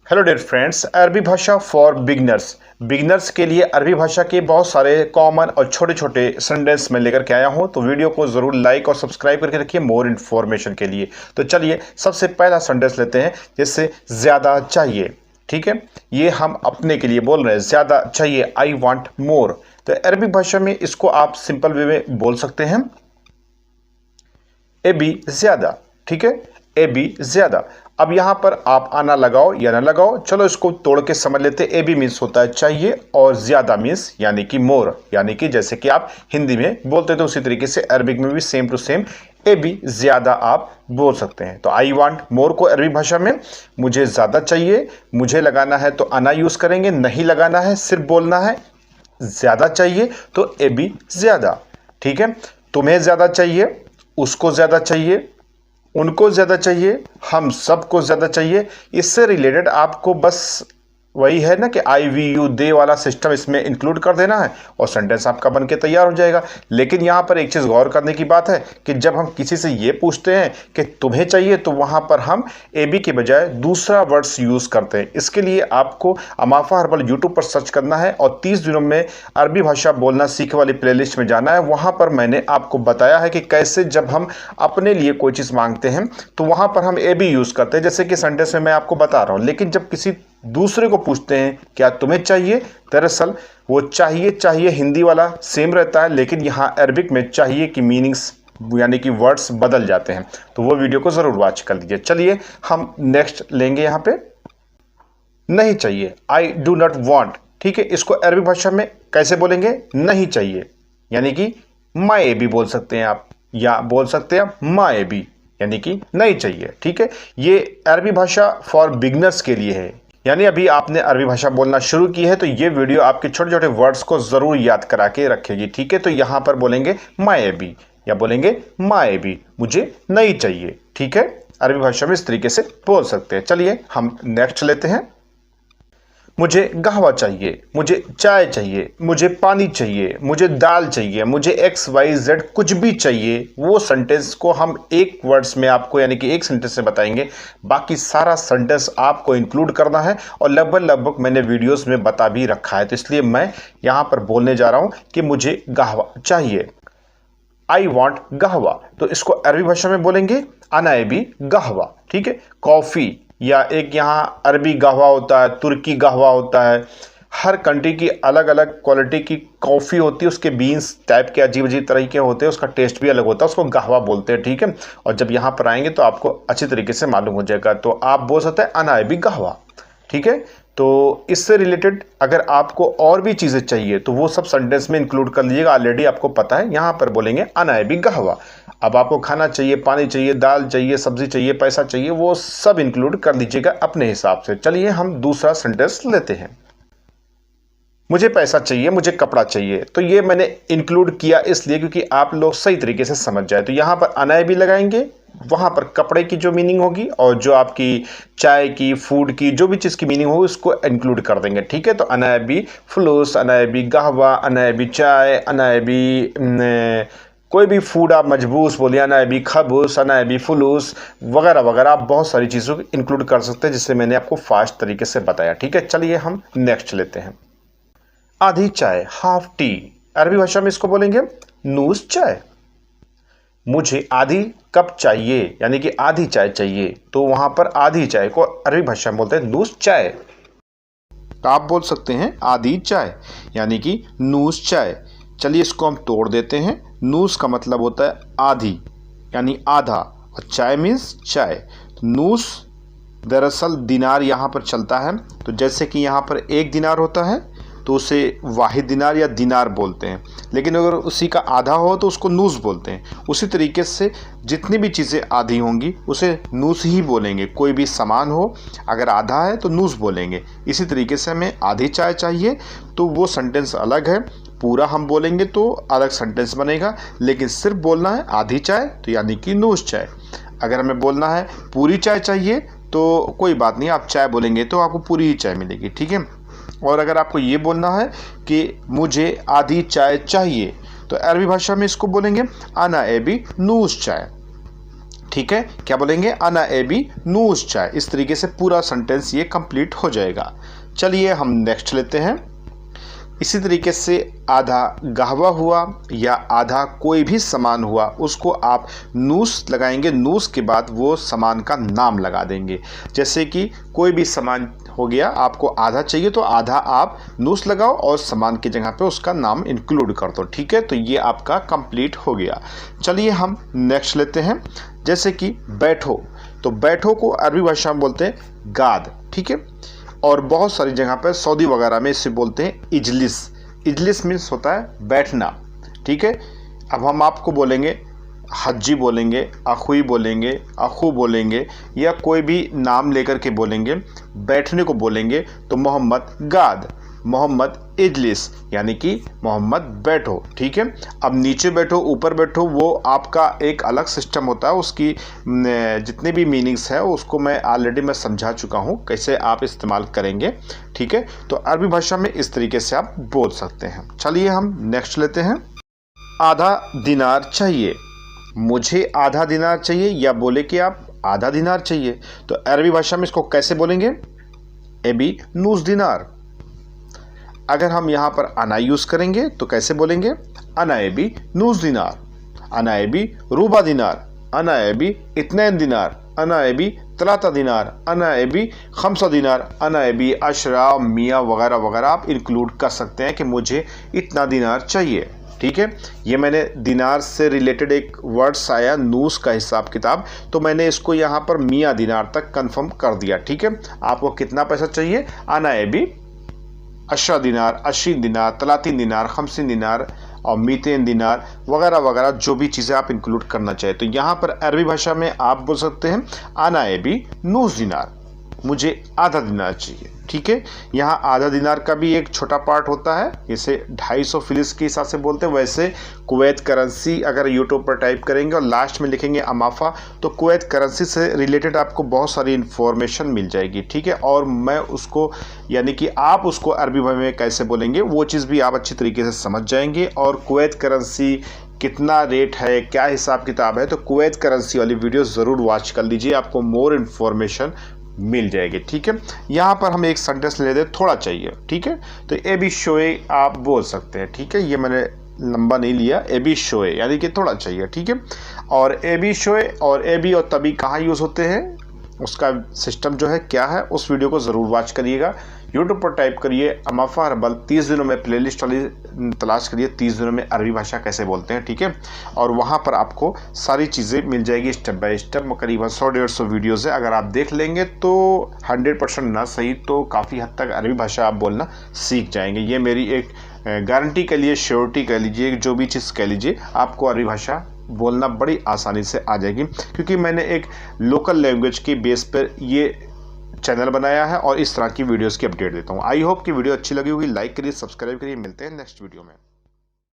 Hello dear friends, अरबी भाषा for beginners के लिए अरबी भाषा के बहुत सारे कॉमन और छोटे छोटे सेंटेंस में लेकर के आया हूं। तो वीडियो को ज़रूर लाइक और सब्सक्राइब करके रखिए मोर इन्फॉर्मेशन के लिए। तो चलिए सबसे पहला सेंटेंस लेते हैं, जिससे ज़्यादा चाहिए। ठीक है, ये हम अपने के लिए बोल रहे हैं, ज़्यादा चाहिए, आई वॉन्ट मोर। तो अरबी भाषा में इसको आप सिंपल वे में बोल सकते हैं, ए बी ज़्यादा। ठीक है, ए बी ज़्यादा। अब यहां पर आप आना लगाओ या ना लगाओ, चलो इसको तोड़ के समझ लेते हैं। ए बी मीन्स होता है चाहिए और ज़्यादा मीन्स यानी कि मोर, यानी कि जैसे कि आप हिंदी में बोलते थे उसी तरीके से अरबिक में भी same to same A B ज़्यादा आप बोल सकते हैं। तो आई वांट मोर को अरबी भाषा में मुझे ज़्यादा चाहिए, मुझे लगाना है तो आना यूज़ करेंगे, नहीं लगाना है, सिर्फ बोलना है ज़्यादा चाहिए तो ए बी ज़्यादा। ठीक है, तुम्हें ज़्यादा चाहिए, उसको ज़्यादा चाहिए, उनको ज़्यादा चाहिए, हम सबको ज़्यादा चाहिए। इससे रिलेटेड आपको बस वही है ना कि आई वी यू दे वाला सिस्टम इसमें इंक्लूड कर देना है और सेंटेंस आपका बन के तैयार हो जाएगा। लेकिन यहाँ पर एक चीज़ गौर करने की बात है कि जब हम किसी से ये पूछते हैं कि तुम्हें चाहिए, तो वहाँ पर हम ए बी के बजाय दूसरा वर्ड्स यूज़ करते हैं। इसके लिए आपको अमाफा हर्बल यूट्यूब पर सर्च करना है और 30 दिनों में अरबी भाषा बोलना सीखे वाली प्लेलिस्ट में जाना है। वहाँ पर मैंने आपको बताया है कि कैसे जब हम अपने लिए कोई चीज़ मांगते हैं तो वहाँ पर हम ए बी यूज़ करते हैं, जैसे कि सेंटेंस में मैं आपको बता रहा हूँ। लेकिन जब किसी दूसरे को पूछते हैं क्या तुम्हें चाहिए, दरअसल वो चाहिए हिंदी वाला सेम रहता है, लेकिन यहाँ अरबिक में चाहिए की मीनिंग्स यानी कि वर्ड्स बदल जाते हैं। तो वो वीडियो को ज़रूर वॉच कर लीजिए। चलिए हम नेक्स्ट लेंगे यहाँ पे नहीं चाहिए, आई डू नॉट वॉन्ट। ठीक है, इसको अरबी भाषा में कैसे बोलेंगे, नहीं चाहिए यानी कि माई ए बी बोल सकते हैं आप, या बोल सकते हैं आप माई ए बी यानी कि नहीं चाहिए। ठीक है, ये अरबी भाषा फॉर बिगनर्स के लिए है, यानी अभी आपने अरबी भाषा बोलना शुरू की है तो ये वीडियो आपके छोटे छोटे वर्ड्स को ज़रूर याद करा के रखेगी। ठीक है, तो यहाँ पर बोलेंगे माई ए बी या बोलेंगे माई ए बी, मुझे नहीं चाहिए। ठीक है, अरबी भाषा में इस तरीके से बोल सकते हैं। चलिए हम नेक्स्ट लेते हैं, मुझे कहवा चाहिए, मुझे चाय चाहिए, मुझे पानी चाहिए, मुझे दाल चाहिए, मुझे एक्स वाई जेड कुछ भी चाहिए। वो सेंटेंस को हम एक वर्ड्स में आपको यानी कि एक सेंटेंस से बताएंगे, बाकी सारा सेंटेंस आपको इंक्लूड करना है और लगभग मैंने वीडियोस में बता भी रखा है। तो इसलिए मैं यहाँ पर बोलने जा रहा हूँ कि मुझे कहवा चाहिए, आई वॉन्ट कहवा। तो इसको अरबी भाषा में बोलेंगे अना ए बी कहवा। ठीक है, कॉफ़ी या एक यहाँ अरबी कहवा होता है, तुर्की कहवा होता है, हर कंट्री की अलग अलग क्वालिटी की कॉफ़ी होती है, उसके बीन्स टाइप के अजीब अजीब तरीके होते हैं, उसका टेस्ट भी अलग होता है, उसको कहवा बोलते हैं। ठीक है, और जब यहाँ पर आएंगे तो आपको अच्छी तरीके से मालूम हो जाएगा। तो आप बोल सकते हैं अना ए बी कहवा। ठीक है, तो इससे रिलेटेड अगर आपको और भी चीज़ें चाहिए तो वो सब सेंटेंस में इंक्लूड कर लीजिएगा, ऑलरेडी आपको पता है। यहाँ पर बोलेंगे अना ए बी कहवा। अब आपको खाना चाहिए, पानी चाहिए, दाल चाहिए, सब्जी चाहिए, पैसा चाहिए, वो सब इंक्लूड कर लीजिएगा अपने हिसाब से। चलिए हम दूसरा सेंटेंस लेते हैं, मुझे पैसा चाहिए, मुझे कपड़ा चाहिए। तो ये मैंने इंक्लूड किया इसलिए क्योंकि आप लोग सही तरीके से समझ जाए। तो यहाँ पर अना ए बी लगाएंगे, वहाँ पर कपड़े की जो मीनिंग होगी और जो आपकी चाय की, फूड की, जो भी चीज़ की मीनिंग होगी उसको इंक्लूड कर देंगे। ठीक है, तो अना ए बी फ्लूस, अना ए बी कहवा, अना ए बी चाय, अना ए बी कोई भी फूड आप मजबूस बोलिए, अना ए बी खबूस, अना ए बी फुलूस वगैरह वगैरह, आप बहुत सारी चीज़ों को इंक्लूड कर सकते हैं जिससे मैंने आपको फास्ट तरीके से बताया। ठीक है, चलिए हम नेक्स्ट लेते हैं, आधी चाय, हाफ टी। अरबी भाषा में इसको बोलेंगे नूस चाय। मुझे आधी कप चाहिए यानी कि आधी चाय चाहिए, तो वहां पर आधी चाय को अरबी भाषा में बोलते हैं नूस चाय। तो आप बोल सकते हैं आधी चाय यानी कि नूस चाय। चलिए इसको हम तोड़ देते हैं, नूस का मतलब होता है आधी यानी आधा और चाय मीन्स चाय। तो नूस दरअसल दिनार यहाँ पर चलता है, तो जैसे कि यहाँ पर एक दिनार होता है तो उसे वाहिद दिनार या दिनार बोलते हैं, लेकिन अगर उसी का आधा हो तो उसको नूस बोलते हैं। उसी तरीके से जितनी भी चीज़ें आधी होंगी उसे नूस ही बोलेंगे। कोई भी सामान हो अगर आधा है तो नूस बोलेंगे। इसी तरीके से हमें आधी चाय चाहिए तो वो सेंटेंस अलग है, पूरा हम बोलेंगे तो अलग सेंटेंस बनेगा, लेकिन सिर्फ बोलना है आधी चाय तो यानी कि नूस चाय। अगर हमें बोलना है पूरी चाय चाहिए तो कोई बात नहीं, आप चाय बोलेंगे तो आपको पूरी ही चाय मिलेगी। ठीक है, और अगर आपको ये बोलना है कि मुझे आधी चाय चाहिए तो अरबी भाषा में इसको बोलेंगे अना ए बी नूस चाय। ठीक है, क्या बोलेंगे, अना एबी नूस चाय। इस तरीके से पूरा सेंटेंस ये कंप्लीट हो जाएगा। चलिए हम नेक्स्ट लेते हैं। इसी तरीके से आधा गहवा हुआ या आधा कोई भी सामान हुआ, उसको आप नूस लगाएंगे, नूस के बाद वो सामान का नाम लगा देंगे। जैसे कि कोई भी सामान हो गया, आपको आधा चाहिए तो आधा आप नूस लगाओ और सामान की जगह पे उसका नाम इंक्लूड कर दो। ठीक है, तो ये आपका कंप्लीट हो गया। चलिए हम नेक्स्ट लेते हैं। जैसे कि बैठो, तो बैठो को अरबी भाषा में बोलते हैं गाद। ठीक है, और बहुत सारी जगह पर सऊदी वगैरह में इसे बोलते हैं इजलिस। इजलिस मीन्स होता है बैठना। ठीक है, अब हम आपको बोलेंगे हज्जी बोलेंगे, अखुई बोलेंगे, अखू बोलेंगे, या कोई भी नाम लेकर के बोलेंगे, बैठने को बोलेंगे तो मोहम्मद गाद, मोहम्मद इजलिस, यानी कि मोहम्मद बैठो। ठीक है, अब नीचे बैठो, ऊपर बैठो, वो आपका एक अलग सिस्टम होता है। उसकी जितने भी मीनिंग्स है उसको मैं ऑलरेडी समझा चुका हूँ कैसे आप इस्तेमाल करेंगे। ठीक है, तो अरबी भाषा में इस तरीके से आप बोल सकते हैं। चलिए हम नेक्स्ट लेते हैं। आधा दिनार चाहिए, मुझे आधा दिनार चाहिए, या बोले कि आप आधा दिनार चाहिए, तो अरबी भाषा में इसको कैसे बोलेंगे, एबी नूस दिनार। अगर हम यहाँ पर अना यूज़ करेंगे तो कैसे बोलेंगे, अना एबी नूस दिनार, अना एबी रूबा दिनार, अना एबी इतनैन दिनार, अना एबी तलाता दिनार, अना एबी खमसा दिनार, अना एबी अशरा मियाँ वगैरह वगैरह आप इंक्लूड कर सकते हैं कि मुझे इतना दिनार चाहिए। ठीक है, ये मैंने दिनार से रिलेटेड एक वर्ड्स आया नूस का हिसाब किताब, तो मैंने इसको यहाँ पर मियाँ दिनार तक कंफर्म कर दिया। ठीक है, आपको कितना पैसा चाहिए, अना एबी अशरा दिनार, 80 दिनार, 30 दिनार, 50 दिनार और 200 दिनार वगैरह वगैरह, जो भी चीज़ें आप इंक्लूड करना चाहें। तो यहाँ पर अरबी भाषा में आप बोल सकते हैं अना एबी नूस दिनार, मुझे आधा दिनार चाहिए। ठीक है, यहाँ आधा दिनार का भी एक छोटा पार्ट होता है, इसे 250 फिलिस के हिसाब से बोलते हैं। वैसे कुवैत करेंसी अगर यूट्यूब पर टाइप करेंगे और लास्ट में लिखेंगे अमाफा, तो कुवैत करेंसी से रिलेटेड आपको बहुत सारी इन्फॉर्मेशन मिल जाएगी। ठीक है, और मैं उसको यानी कि आप उसको अरबी भाषा में कैसे बोलेंगे वो चीज़ भी आप अच्छी तरीके से समझ जाएंगे। और कुवैत करेंसी कितना रेट है, क्या हिसाब किताब है, तो कुवैत करेंसी वाली वीडियो ज़रूर वॉच कर लीजिए, आपको मोर इन्फॉर्मेशन मिल जाएगी। ठीक है, यहाँ पर हम एक सेंटेंस ले दे, थोड़ा चाहिए। ठीक है, तो ए बी शोए आप बोल सकते हैं। ठीक है, ये मैंने लंबा नहीं लिया, ए बी शोए यानी कि थोड़ा चाहिए। ठीक है, और ए बी शोए और ए बी और तभी कहाँ यूज़ होते हैं, उसका सिस्टम जो है क्या है, उस वीडियो को ज़रूर वॉच करिएगा। यूट्यूब पर टाइप करिए अमाफा हर्बल, 30 दिनों में प्लेलिस्ट वाली तलाश करिए, 30 दिनों में अरबी भाषा कैसे बोलते हैं। ठीक है, और वहाँ पर आपको सारी चीज़ें मिल जाएगी स्टेप बाय स्टेप। करीबन 100-150 वीडियोज़ है, अगर आप देख लेंगे तो 100% ना सही तो काफ़ी हद तक अरबी भाषा आप बोलना सीख जाएंगे। ये मेरी एक गारंटी के लिए, श्योरिटी कह लीजिए, जो भी चीज़ कह लीजिए, आपको अरबी भाषा बोलना बड़ी आसानी से आ जाएगी, क्योंकि मैंने एक लोकल लैंग्वेज की बेस पर ये चैनल बनाया है और इस तरह की वीडियोस की अपडेट देता हूँ। आई होप कि वीडियो अच्छी लगी होगी, लाइक करिए, सब्सक्राइब करिए। मिलते हैं नेक्स्ट वीडियो में।